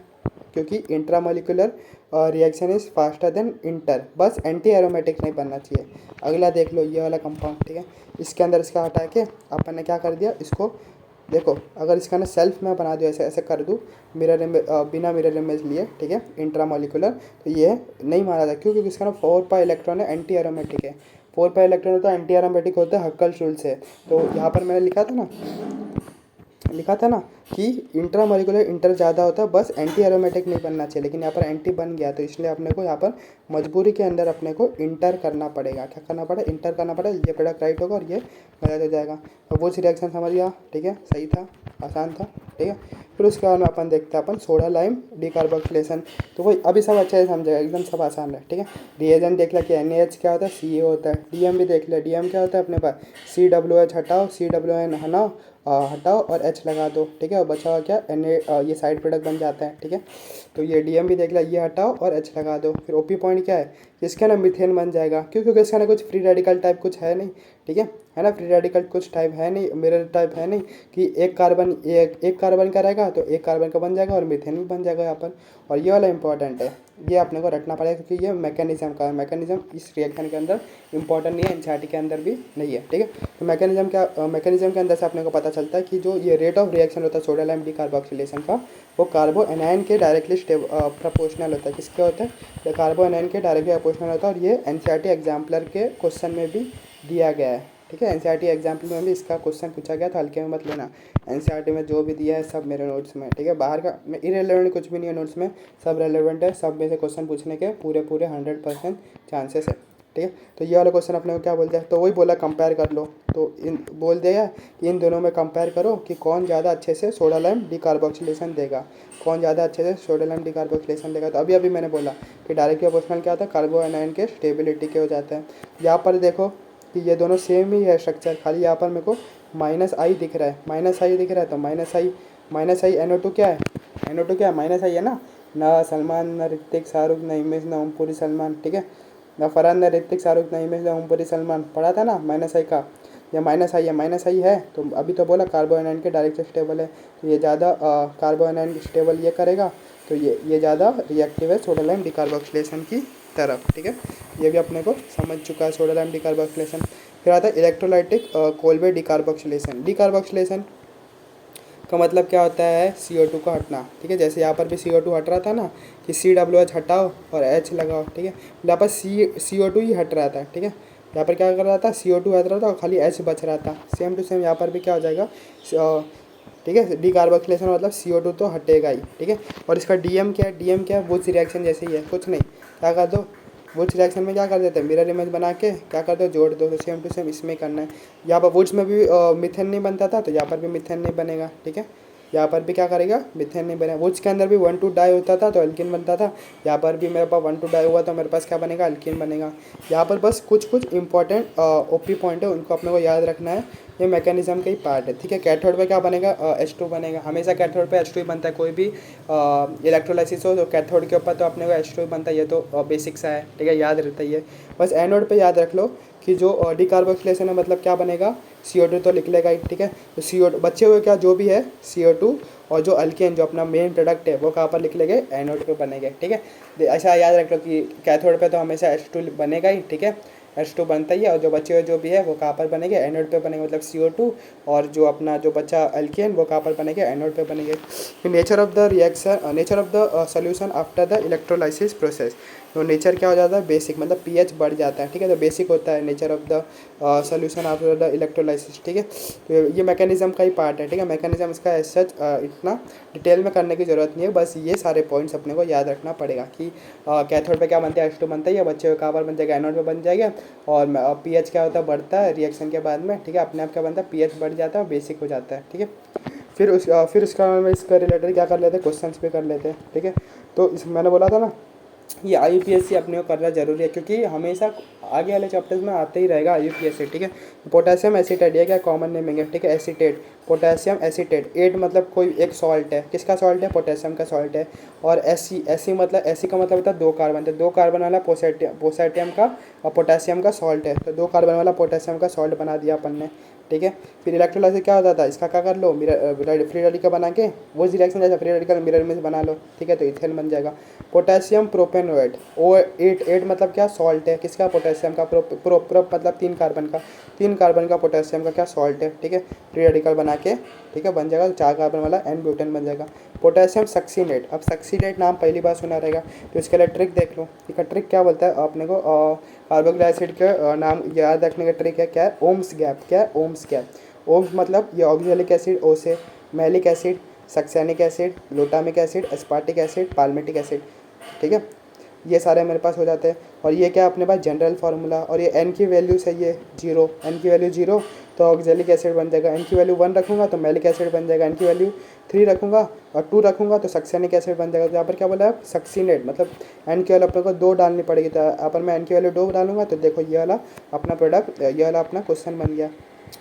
क्योंकि intramolecular reaction is faster than inter, बस एंटी एरोमेटिक नहीं बनना चाहिए। अगला देख लो ये वाला कंपाउंड, ठीक है, इसके अंदर इसका हटा के अपन ने क्या कर दिया, इसको देखो अगर इसका ना सेल्फ में बना दूँ, ऐसे ऐसे कर दूँ मिरर इमेज, बिना मिरर इमेज लिए, ठीक है, इंट्रामोलिकुलर, तो ये नहीं माना था। क्यों, क्योंकि इसका ना 4 पाई इलेक्ट्रॉन है, एंटी एरोमेटिक है, 4 पाई इलेक्ट्रॉन होता है, एंटी एरोमेटिक होता है हक्कल्स रूल से। तो यहाँ पर मैंने लिखा था ना कि इंट्रामोलिकुलर इंटर ज़्यादा होता है, बस एंटी एरोमेटिक नहीं बनना चाहिए, लेकिन यहाँ पर एंटी बन गया, तो इसलिए अपने को यहाँ पर मजबूरी के अंदर अपने को इंटर करना पड़ेगा, क्या करना पड़ेगा, इंटर करना पड़ेगा, ये प्रोडक्ट राइट होगा और ये गलत हो जाएगा। तो वो रिएक्शन समझ गया, ठीक है, सही था, आसान था, ठीक है। फिर उसके बाद में अपन देखते हैं अपन सोडा लाइम डिकार्बोक्सिलेशन, तो वही अभी सब अच्छे से समझेगा, एकदम सब आसान है, ठीक है। रिएजेंट देख लिया कि NaH क्या होता है, Ca होता है, DM भी देख लिया, DM क्या होता है अपने पास, COOH हटाओ, COON हटाओ और H लगा दो, ठीक है, और बचा हुआ क्या ये साइड प्रोडक्ट बन जाता है, ठीक है। तो ये DM भी देख लिया, ये हटाओ और H लगा दो। फिर OP पॉइंट क्या है, इसका ना मीथेन बन जाएगा, क्यों, क्योंकि इसका ना कुछ फ्री रेडिकल टाइप कुछ है नहीं, ठीक है ना, फ्री रेडिकल कुछ टाइप है नहीं, मिरर टाइप है नहीं कि एक कार्बन का रहेगा तो एक कार्बन का बन जाएगा और मीथेन भी बन जाएगा यहाँ पर। और ये वाला इंपॉर्टेंट है, ये अपने को रटना पड़ेगा, क्योंकि ये मैकेनिज्म का है, मैकेनिज्म इस रिएक्शन के अंदर इंपॉर्टेंट नहीं है, एनसीईआरटी के अंदर भी नहीं है, ठीक है। तो मैकेनिज्म के अंदर से अपने को पता चलता है कि जो ये रेट ऑफ रिएक्शन होता है सोडियम लाइम डिकार्बोक्सिलेशन का, वो कार्बो एनायन के डायरेक्टली प्रोपोर्शनल होता है। किसके होता है, कार्बो एनायन के डायरेक्टली प्रोपोर्शनल होता है, और ये एनसीईआरटी एग्जाम्पलर के क्वेश्चन में भी दिया गया है, ठीक है। एनसीईआरटी एग्जाम्पल में भी इसका क्वेश्चन पूछा गया था, हल्के में मत लेना। एनसीईआरटी में जो भी दिया है सब मेरे नोट्स में, ठीक है। बाहर का इरेलेवेंट कुछ भी नहीं है नोट्स में, सब रेलेवेंट है, सब में से क्वेश्चन पूछने के पूरे 100% चांसेस है, ठीक है। तो ये वाला क्वेश्चन अपने को क्या बोलते हैं, तो वही बोला कंपेयर कर लो, तो इन बोल दिया कि इन दोनों में कंपेयर करो कि कौन ज़्यादा अच्छे से सोडा लाइम डिकार्बोक्सिलेशन देगा, कौन ज़्यादा अच्छे से सोडा लाइम डिकार्बोक्सिलेशन देगा। तो अभी मैंने बोला कि डायरेक्ट प्रोपोर्शनल क्या होता है, कार्बो एनायन के स्टेबिलिटी के हो जाते हैं। यहाँ पर देखो कि ये दोनों सेम ही है स्ट्रक्चर, खाली यहाँ पर मेरे को -I दिख रहा है, -I दिख रहा है, तो -I NO2 क्या है, NO2 क्या है, -I है ना सलमान, ना ऋतिक शाहरुख, ना हिमेश, ना ओमपुरी सलमान, ठीक है। ना फरहान, ना ऋतिक शाहरुख, ना हिमेश, ना ओमपुरी सलमान, पढ़ा था ना -I का, या -I है। तो अभी तो बोला कार्बोनाइन के डायरेक्ट स्टेबल है, तो ये ज़्यादा कार्बोनाइन स्टेबल ये करेगा, तो ये ज़्यादा रिएक्टिव है सोडा लाइम डिकार्बोक्सिलेशन की तरफ, ठीक है। ये भी अपने को समझ चुका है सोडा लाइम डिकार्बोक्सिलेशन। फिर आता है इलेक्ट्रोलाइटिक कोलबे डिकार्बोक्सिलेशन। डिकार्बोक्सिलेशन का मतलब क्या होता है, CO2 का हटना, ठीक है। जैसे यहाँ पर भी CO2 हट रहा था ना कि COH हटाओ और H लगाओ, ठीक है। यहाँ पर CO2 ही हट रहा था, ठीक है। यहाँ पर क्या कर रहा था, CO2 हट रहा था और खाली H बच रहा था। सेम टू सेम यहाँ पर भी क्या हो जाएगा, ठीक है। डिकार्बोक्सिलेशन मतलब CO2 तो हटेगा ही, ठीक है। और इसका DM क्या है, DM क्या है, वुड्स रिएक्शन जैसे ही है, कुछ नहीं। क्या कर दो, वुड्स रिएक्शन में क्या कर देते हैं, मिरर इमेज बना के क्या कर दो, जोड़ दो। तो सेम टू सेम इसमें करना है। यहाँ पर वुड्स में भी मिथेन नहीं बनता था, तो यहाँ पर भी मिथेन नहीं बनेगा, ठीक है। यहाँ पर भी क्या करेगा, मिथेन नहीं बनेगा। वुड्स के अंदर भी 1,2 डाई होता था तो एल्किन बनता था, यहाँ पर भी मेरे पास 1,2 डाई हुआ तो मेरे पास क्या बनेगा, एल्किन बनेगा। यहाँ पर बस कुछ इंपॉर्टेंट OP पॉइंट है, उनको अपने को याद रखना है, ये मैकेनिज्म का ही पार्ट है, ठीक है। कैथोड पे क्या बनेगा, H2 बनेगा, हमेशा कैथोड पे H2 ही बनता है। कोई भी इलेक्ट्रोलाइसिस हो तो कैथोड के ऊपर तो अपने को H2 ही बनता है, ये तो बेसिक सा है, ठीक है, याद रहता है ये। बस एनोड पे याद रख लो कि जो डिकार्बोक्सिलेशन है मतलब क्या बनेगा, CO2 तो लिख लेगा ही, ठीक है। तो CO2 बच्चे हुए क्या जो भी है CO2, और जो अल्केन जो अपना मेन प्रोडक्ट है वो कहाँ पर लिख लेंगे, एनोड पे बनेंगे, ठीक है। ऐसा याद रख लो कि कैथोड पे तो हमेशा H2 बनेगा ही, ठीक है, H2 बनता ही है। और जो बचे हुए जो भी है वो कहाँ पर बनेंगे, एनोड पे बनेंगे, मतलब CO2। और जो अपना जो बचा अल्केन वो कहाँ पर बनेंगे, एनोड पे बनेंगे। Nature of the reaction, nature of the solution after the electrolysis process. तो नेचर क्या हो जाता है, बेसिक, मतलब pH बढ़ जाता है, ठीक है। तो बेसिक होता है nature of the solution after the electrolysis, ठीक है। तो ये मैकेनिज्म का ही पार्ट है, ठीक है। मैकेनिज्म इसका एज सच इतना डिटेल में करने की ज़रूरत नहीं है, बस ये सारे पॉइंट्स अपने को याद रखना पड़ेगा कि कैथोड पे क्या बनता है, H2 बनता है, या बच्चे कहाँ पर बन जाएगा, एनोड पे बन जाएगा। और pH क्या होता है, बढ़ता है रिएक्शन के बाद में, ठीक है, अपने आप क्या बनता है, pH बढ़ जाता है और बेसिक हो जाता है, ठीक है। फिर इसका रिलेटेड क्या कर लेते हैं, क्वेश्चन पे कर लेते हैं, ठीक है। तो मैंने बोला था ना, ये IUPAC अपने को करना जरूरी है, क्योंकि हमेशा आगे वाले चैप्टर्स में आते ही रहेगा IUPAC, ठीक है। पोटेशियम एसीटेट, ये क्या कॉमन नेमिंग है, ठीक है, एसीटेट, पोटेशियम एसीटेट। एट मतलब कोई एक सॉल्ट है, किसका सॉल्ट है, पोटेशियम का सॉल्ट है। और एसी मतलब एसी का मतलब होता है 2 कार्बन, तो 2 कार्बन वाला पोटेशियम का और पोटेशियम का सॉल्ट है, तो 2 कार्बन वाला पोटेशियम का सॉल्ट बना दिया अपन ने, ठीक है। फिर इलेक्ट्रोलाइसिस क्या होता था, इसका क्या कर लो, फ्री रेडिकल बना के वो रिएक्शन जैसा फ्री रेडिकल मिरर में बना लो, ठीक है, तो इथेन बन जाएगा। पोटेशियम प्रोपेनोएट, O8 मतलब क्या, सॉल्ट है, किसका, पोटेशियम का। प्रो मतलब 3 कार्बन का पोटेशियम का क्या, सॉल्ट है, ठीक है, फ्री रेडिकल बना के, ठीक है, बन जाएगा। 4 कार्बन वाला N ब्यूटेन बन जाएगा। पोटेशियम सक्सीनेट, अब सक्सीनेट नाम पहली बार सुना रहेगा, तो इसके लिए ट्रिक देख लो। इसका ट्रिक क्या बोलता है अपने को, कार्बोक्सिलिक एसिड के नाम याद रखने का ट्रिक है, क्या है, ओम्स गैप, क्या है, ओम्स गैप। ओम्स मतलब ये ऑक्जेलिक एसिड O से, malic acid, succinic acid, glutamic acid, aspartic acid, palmitic acid, ठीक है, ये सारे मेरे पास हो जाते हैं। और ये क्या अपने पास जनरल फार्मूला, और ये N की वैल्यू है ये 0, N की वैल्यू 0 तो ऑक्जेलिक एसिड बन जाएगा। N की वैल्यू 1 रखूँगा तो मैलिक एसिड बन जाएगा, N की वैल्यू 3 रखूँगा और 2 रखूँगा तो सक्सेनिक एसिड बन जाएगा। तो यहाँ पर क्या बोला है, सक्सीनेट, मतलब N की वैल्यू अपने को 2 डालनी पड़ेगी, तो यहाँ पर मैं N की वैल्यू 2 डालूंगा, तो देखो ये वाला अपना प्रोडक्ट, ये वाला अपना क्वेश्चन बन गया,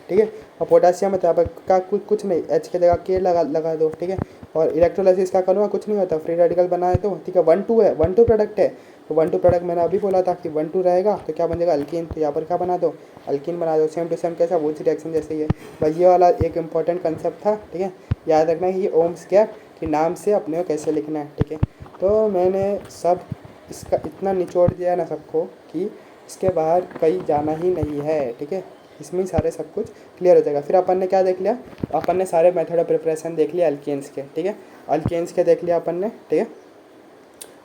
ठीक है। और पोटेशियम है तो यहाँ पर का कुछ नहीं, H की जगह K लगा दो, ठीक है। और इलेक्ट्रोलाइसिस का करूँगा, कुछ नहीं होता, फ्री रेडिकल बनाए तो, ठीक है। 1,2 है, 1,2 प्रोडक्ट है, तो 1,2 प्रोडक्ट मैंने अभी बोला था कि 1,2 रहेगा तो क्या बन जाएगा, अल्कीन, तो यहाँ पर क्या बना दो, अल्कीन बना दो। सेम टू सेम कैसा, वो रिएक्शन जैसे ही है। बस ये वाला एक इंपॉर्टेंट कंसेप्ट था, ठीक है, याद रखना है कि ओम्स गैप के नाम से अपने को कैसे लिखना है, ठीक है। तो मैंने सब इसका इतना निचोड़ दिया है ना सबको कि इसके बाहर कहीं जाना ही नहीं है, ठीक है, इसमें ही सारे सब कुछ क्लियर हो जाएगा। फिर अपन ने क्या देख लिया, अपन ने सारे मेथड ऑफ प्रिपरेशन देख लिया अल्केन्स के, ठीक है, अल्केन्स के देख लिया अपन ने, ठीक है।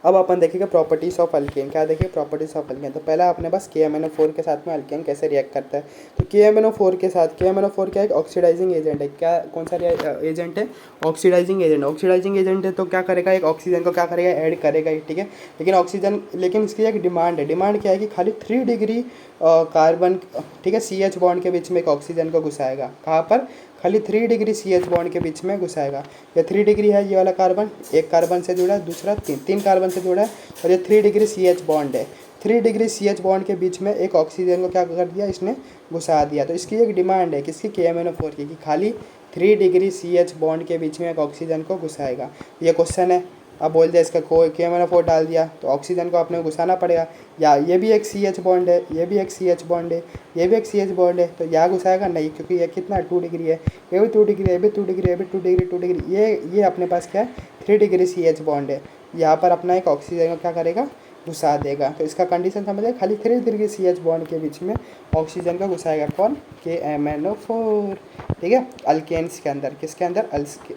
अब अपन देखेंगे प्रॉपर्टीज ऑफ अल्केन। क्या देखेंगे प्रॉपर्टीज ऑफ अल्केन। तो पहला अपने पास KMnO4 के साथ में अल्केन कैसे रिएक्ट करता है। तो KMnO4 के साथ, KMnO4 क्या एक ऑक्सीडाइजिंग एजेंट है। क्या कौन सा एजेंट है, ऑक्सीडाइजिंग एजेंट। ऑक्सीडाइजिंग एजेंट है तो क्या करेगा, एक ऑक्सीजन को क्या करेगा, ऐड करेगा, ठीक है। लेकिन ऑक्सीजन, लेकिन इसकी एक डिमांड है। डिमांड क्या है कि खाली 3 डिग्री कार्बन, ठीक है, CH बॉन्ड के बीच में एक ऑक्सीजन को घुसाएगा। कहाँ पर, खाली 3 डिग्री CH बॉन्ड के बीच में घुसाएगा। ये 3 डिग्री है, ये वाला कार्बन एक कार्बन से जुड़ा है, दूसरा तीन कार्बन से जुड़ा है, और ये 3 डिग्री CH बॉन्ड है। 3 डिग्री CH बॉन्ड के बीच में एक ऑक्सीजन को क्या कर दिया, इसने घुसा दिया। तो इसकी एक डिमांड है किसकी, KMnO4 की, कि खाली 3 डिग्री CH बॉन्ड के बीच में एक ऑक्सीजन को घुसाएगा। ये क्वेश्चन है। अब बोल दिया इसका कोई KMnO4 डाल दिया तो ऑक्सीजन को अपने घुसाना पड़ेगा। या ये भी एक CH बॉन्ड है, ये भी एक CH बॉन्ड है, ये भी एक CH बॉन्ड है, तो यहाँ घुसाएगा नहीं, क्योंकि ये कितना 2 डिग्री है, ये भी 2 डिग्री है, ये भी 2 डिग्री है, ये भी 2 डिग्री, ये अपने पास क्या है, 3 डिग्री CH बॉन्ड है। यहाँ पर अपना एक ऑक्सीजन को क्या करेगा, घुसा देगा। तो इसका कंडीशन समझिए, खाली 3 डिग्री CH बॉन्ड के बीच में ऑक्सीजन का घुसाएगा कौन, KMnO4, ठीक है। अल्केन्स के अंदर, किसके अंदर,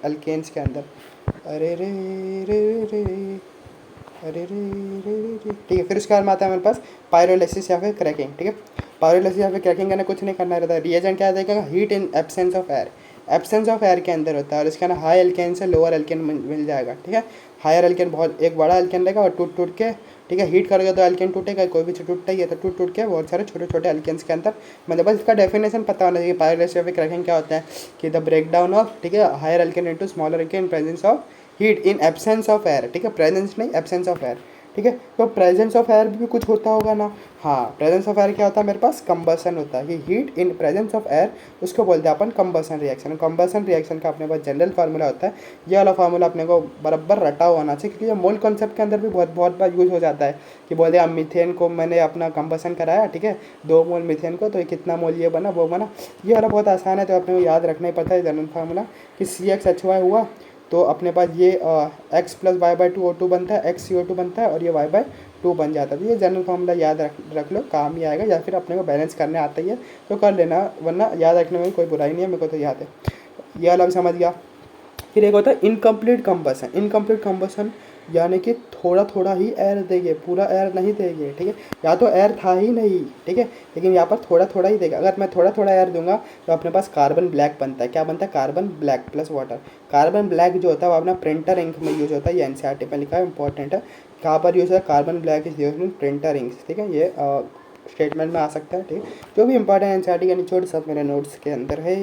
अल्केन्स के अंदर। अरे रे रे रे अरे रे रे रे, ठीक है। फिर उसके बाद में आता है हमारे पास पायरोलिसिस या फिर क्रैकिंग, ठीक है। पायरोलिसिस या फिर क्रैकिंग करने कुछ नहीं करना रहता है। रिएजेंट क्या देगा, heat in absence of air, absence of air के अंदर होता है। और इसका ना हाई एल्केन से लोअर एल्केन मिल जाएगा, ठीक है। हायर एल्केन बहुत एक बड़ा एल्केन रहेगा और टूट के, ठीक है, हीट करोगे तो एल्केन टूटेगा, कोई भी टूटता ही है तो टूट के बहुत सारे छोटे छोटे एल्केन्स के अंदर, मतलब बस इसका डेफिनेशन पता होना चाहिए। पायरोलिसिस या फिर क्रैकिंग क्या होता है कि द ब्रेक डाउन ऑफ, ठीक है, higher alkane into smaller alkane in presence of heat in absence of air, ठीक है, प्रेजेंस नहीं, एब्सेंस ऑफ एयर, ठीक है। तो प्रेजेंस ऑफ एयर भी कुछ होता होगा ना, हाँ। प्रेजेंस ऑफ एयर क्या होता है, मेरे पास कंबसन होता है, कि heat in presence of air, उसको बोलते हैं अपन कंबसन रिएक्शन। कंबसन रिएक्शन का अपने पास जनरल फार्मूला होता है, ये वाला फार्मूला अपने को बराबर रटा हुआ होना चाहिए, क्योंकि ये मोल कॉन्सेप्ट के अंदर भी बहुत बार यूज हो जाता है, कि बोलते हैं अब मीथेन को मैंने अपना कंबसन कराया, ठीक है, 2 मोल मीथेन को, तो ये कितना मोल ये बना वो बना। ये वाला बहुत आसान है, तो अपने को याद रखना ही पड़ता है जनरल फार्मूला, कि CXHY हुआ तो अपने पास ये x + y/2 O2 बनता है, x CO2 बनता है, और ये y/2 बन जाता है। तो ये जनरल फार्मूला याद रख लो, काम ही आएगा। या फिर अपने को बैलेंस करने आता ही है तो कर लेना, वरना याद रखने में कोई बुराई नहीं है, मेरे को तो याद है। ये वाला भी समझ गया। फिर एक होता है इनकम्प्लीट कंबसन। इनकम्प्लीट कंबसन यानी कि थोड़ा थोड़ा ही एयर देंगे, पूरा एयर नहीं देंगे, ठीक है। या तो एयर था ही नहीं, ठीक है, लेकिन यहाँ पर थोड़ा थोड़ा ही देगा। अगर मैं थोड़ा थोड़ा एयर दूंगा तो अपने पास कार्बन ब्लैक बनता है। क्या बनता है, carbon black plus water. Carbon black जो होता है वो अपना प्रिंटर इंक में यूज होता है, ये NCERT में लिखा है, इंपॉर्टेंट है। कहाँ पर यूज है, carbon black is use in printer ink, ठीक है। ये स्टेटमेंट में आ सकता है, ठीक है। जो भी इंपॉर्टेंट NCERT का निचोड़ सब मेरे नोट्स के अंदर है,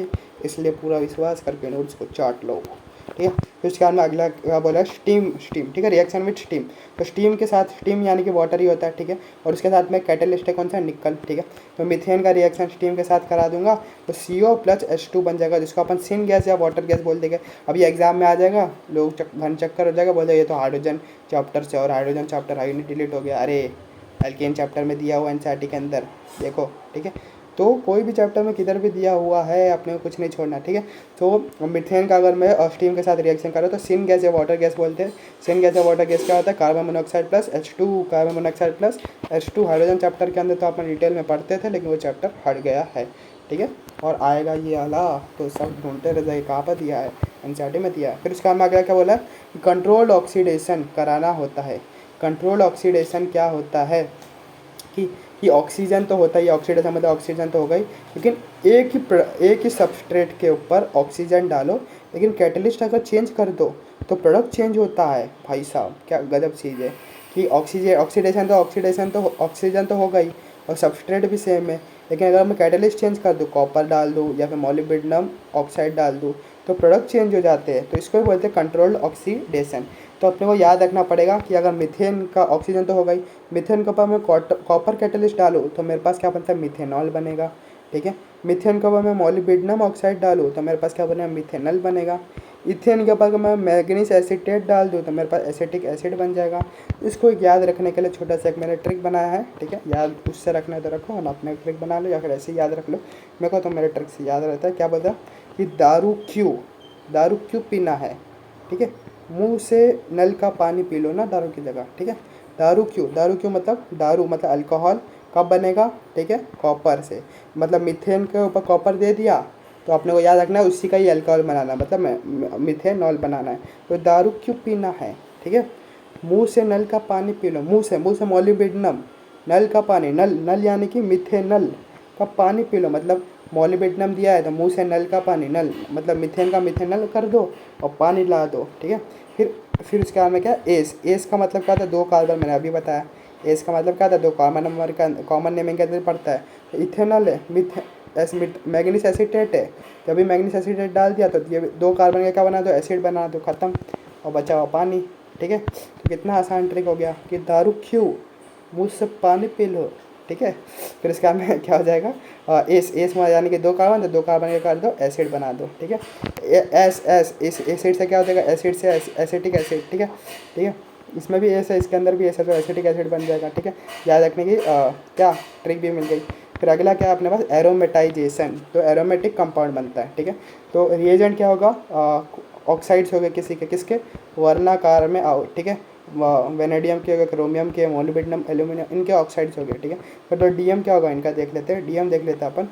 इसलिए पूरा विश्वास करके नोट्स को चाट लो, ठीक है। फिर उसके बाद में अगला क्या बोला, स्टीम, ठीक है, रिएक्शन विद स्टीम। तो स्टीम के साथ, स्टीम यानी कि वाटर ही होता है, ठीक है, और उसके साथ में कैटलिस्ट है कौन सा, निकल, ठीक है। तो मीथेन का रिएक्शन स्टीम के साथ करा दूंगा तो CO + H2 बन जाएगा, जिसको अपन सिन गैस या वाटर गैस बोल देंगे। अभी एग्जाम में आ जाएगा, लोग घन चक्कर हो जाएगा, बोल देगा ये तो हाइड्रोजन चैप्टर से, और हाइड्रोजन चैप्टर हाई डिलीट हो गया। अरे एल्केन चैप्टर में दिया हुआ NCERT के अंदर देखो, ठीक है। तो कोई भी चैप्टर में किधर भी दिया हुआ है, अपने को कुछ नहीं छोड़ना, ठीक है। तो मीथेन का अगर मैं स्टीम के साथ रिएक्शन करूँ तो सिन गैस या वाटर गैस बोलते हैं। सिन गैस या वाटर गैस क्या होता है, carbon monoxide plus H2, carbon monoxide plus H2। Hydrogen chapter के अंदर तो अपन डिटेल में पढ़ते थे, लेकिन वो चैप्टर हट गया है, ठीक है। और आएगा ये वाला तो सब ढूंढते रह जाए, कहाँ पर दिया है, NCERT में दिया है। फिर उसका हम आगे क्या बोला, कंट्रोल्ड ऑक्सीडेशन कराना होता है। कंट्रोल्ड ऑक्सीडेशन क्या होता है कि ऑक्सीजन तो होता ही, ऑक्सीडेशन मतलब ऑक्सीजन तो हो गई, लेकिन एक ही सबस्ट्रेट के ऊपर ऑक्सीजन डालो, लेकिन कैटलिस्ट अगर चेंज कर दो तो प्रोडक्ट चेंज होता है। भाई साहब क्या गजब चीज़ है कि ऑक्सीडेशन तो ऑक्सीजन तो हो गई और सबस्ट्रेट भी सेम है, लेकिन अगर मैं कैटलिस्ट चेंज कर दूँ, कॉपर डाल दूँ या फिर मोलिब्डेनम ऑक्साइड डाल दूँ, तो प्रोडक्ट चेंज हो जाते हैं। तो इसको भी बोलते हैं कंट्रोल्ड ऑक्सीडेशन। तो अपने को याद रखना पड़ेगा कि अगर मीथेन का ऑक्सीजन तो हो गई, मीथेन के ऊपर मैं कॉपर कैटलिस्ट डालूँ तो मेरे पास क्या बनता है, मीथेनॉल बनेगा, ठीक है। मीथेन के ऊपर मैं मोलिब्डेनम ऑक्साइड डालूँ तो मेरे पास क्या बनेगा, मीथेनॉल बनेगा। इथेन के ऊपर मैं मैग्नीज एसीटेट डाल दूँ तो मेरे पास एसिटिक एसिड बन जाएगा। इसको याद रखने के लिए छोटा सा एक मैंने ट्रिक बनाया है, ठीक है। याद उससे रखना है तो रखो, और अपने ट्रिक बना लो या फिर ऐसे ही याद रख लो। मेरे को तो मेरे ट्रिक से याद रहता है। क्या बोलता कि दारू क्यों पीना है, ठीक है, मुंह से नल का पानी पी लो ना दारू की जगह, ठीक है। दारू क्यों मतलब अल्कोहल कब बनेगा, ठीक है, कॉपर से। मतलब मीथेन के ऊपर कॉपर दे दिया तो आपने को याद रखना है उसी का ही अल्कोहल बनाना, मतलब मीथेनॉल बनाना है। तो दारू क्यों पीना है, ठीक है। मुंह से नल का पानी पी लो, मुंह से मोलिब्डेनम, नल का पानी, नल नल यानी कि मिथेनल का पानी पी लो, मतलब मोलिब्डेनम दिया है तो मुंह से नल का पानी, नल मतलब मिथेन का मिथेनल कर दो और पानी ला दो, ठीक है। फिर उसके बाद में क्या, एस का मतलब क्या था, 2 कार्बन, मैंने अभी बताया। एस का मतलब क्या था, 2 कॉमन नंबर का कॉमन नेमिंग के अंदर पड़ता है। तो इथेनॉल है, मैग्नीस एसीटेट है, तो अभी मैग्नीस एसीटेट डाल दिया तो ये 2 कार्बन का क्या बना दो, एसिड बना दो, ख़त्म, और बचा हुआ पानी, ठीक है। तो कितना आसान ट्रिक हो गया कि दारू क्यों, मुझसे पानी पी लो, ठीक है। फिर इसका में क्या हो जाएगा, एस में यानी कि 2 कार्बन, तो 2 कार्बन का कर दो, एसिड बना दो, ठीक है। इस एसिड से क्या हो जाएगा, एसिड से एसिटिक एसिड, ठीक है, ठीक है। इसमें भी एस है, इसके अंदर भी एस है, तो एसिटिक एसिड बन जाएगा, ठीक है। याद रखने की क्या ट्रिक भी मिल गई। फिर अगला क्या है अपने पास, एरोमेटाइजेशन, तो एरोमेटिक कंपाउंड बनता है, ठीक है। तो रिएजेंट क्या होगा, ऑक्साइड्स हो गए किसी के, किसके, वर्णाकार में आओ, ठीक है। वेनेडियम के हो गए, क्रोमियम के, मोलिब्डेनम, एल्यूमिनियम, इनके ऑक्साइड्स हो गए, ठीक है। फिर तो डीएम क्या होगा इनका देख लेते हैं, डीएम देख लेते हैं अपन।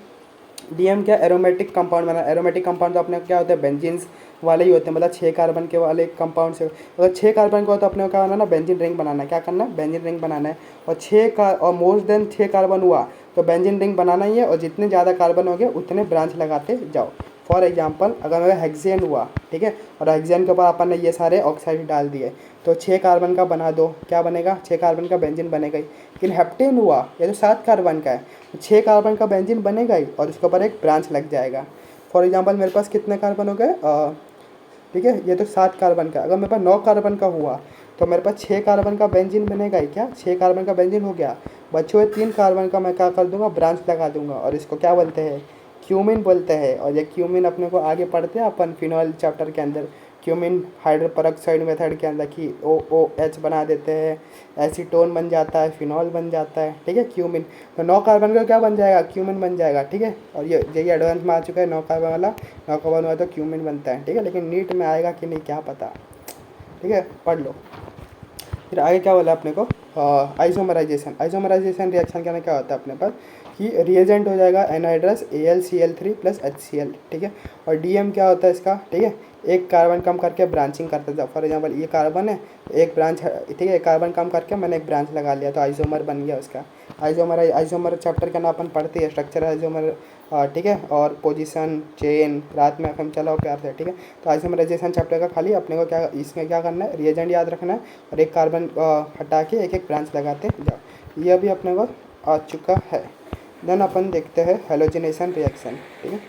डीएम क्या, एरोमेटिक कंपाउंड बना, एरोमेटिक कंपाउंड तो अपने क्या होते हैं, बेंजीन्स वाले ही होते हैं, मतलब 6 कार्बन के वाले कंपाउंड से। अगर 6 कार्बन का हो तो अपने को क्या बनाना, बेंजीन रिंग बनाना है, क्या करना है, बेंजीन रिंग बनाना है। और 6 का और मोर देन 6 कार्बन हुआ तो बेंजीन रिंग बनाना ही है, और जितने ज़्यादा कार्बन हो गए उतने ब्रांच लगाते जाओ। फॉर एग्जाम्पल अगर मेरा हेक्सेन हुआ, ठीक है, और हेक्सेन के ऊपर अपन ने ये सारे ऑक्साइड डाल दिए, तो 6 कार्बन का बना दो, क्या बनेगा, 6 कार्बन का बेंजीन बनेगा ही। लेकिन हेप्टेन हुआ, ये तो 7 कार्बन का है, तो 6 कार्बन का बेंजीन बनेगा ही, और इसके ऊपर एक ब्रांच लग जाएगा। फॉर एग्जाम्पल मेरे पास कितने कार्बन हो गए, ठीक है, ये तो 7 कार्बन का, अगर मेरे पास 9 कार्बन का हुआ तो मेरे पास 6 कार्बन का बेंजीन बनेगा ही, क्या 6 कार्बन का बेंजीन हो गया। बचे हुए 3 कार्बन का मैं क्या कर दूंगा, ब्रांच लगा दूंगा, और इसको क्या बोलते हैं, क्यूमिन बोलते हैं। और ये क्यूमिन अपने को आगे पढ़ते हैं अपन फिनॉल चैप्टर के अंदर, क्यूमिन हाइड्रोपेरोक्साइड मेथड के अंदर, कि OOH बना देते हैं, एसीटोन बन जाता है, फिनॉल बन जाता है, ठीक है, क्यूमिन। तो 9 कार्बन का क्या बन जाएगा, क्यूमिन बन जाएगा, ठीक है। और ये एडवांस में आ चुका है 9 कार्बन वाला, 9 कार्बन हुआ तो क्यूमिन बनता है, ठीक है। लेकिन नीट में आएगा कि नहीं क्या पता, ठीक है, पढ़ लो। फिर आगे क्या बोला अपने को, आइसोमराइजेशन, आइसोमराइजेशन रिएक्शन के अंदर क्या होता है अपने पास, कि रिएजेंट हो जाएगा एनहाइड्रस AlCl3 + HCl, ठीक है। और डीएम क्या होता है इसका, ठीक है, एक कार्बन कम करके ब्रांचिंग करता था। फॉर एग्जांपल ये कार्बन है, एक ब्रांच है, ठीक है, एक कार्बन कम करके मैंने एक ब्रांच लगा लिया तो आइसोमर बन गया उसका। आइसोमर चैप्टर का ना अपन पढ़ते हैं, स्ट्रक्चर आइसोमर, ठीक है, और पोजीशन, चेन, रात में FM चलाओ प्यार से, ठीक है। तो आइसोमराइजेशन चैप्टर का खाली अपने को क्या, इसमें क्या करना है, रिएजेंट याद रखना है, और एक कार्बन हटा के एक एक ब्रांच लगाते जाओ। ये अभी अपने को आ चुका है। देन अपन देखते हैं हेलोजिनेशन रिएक्शन, ठीक है।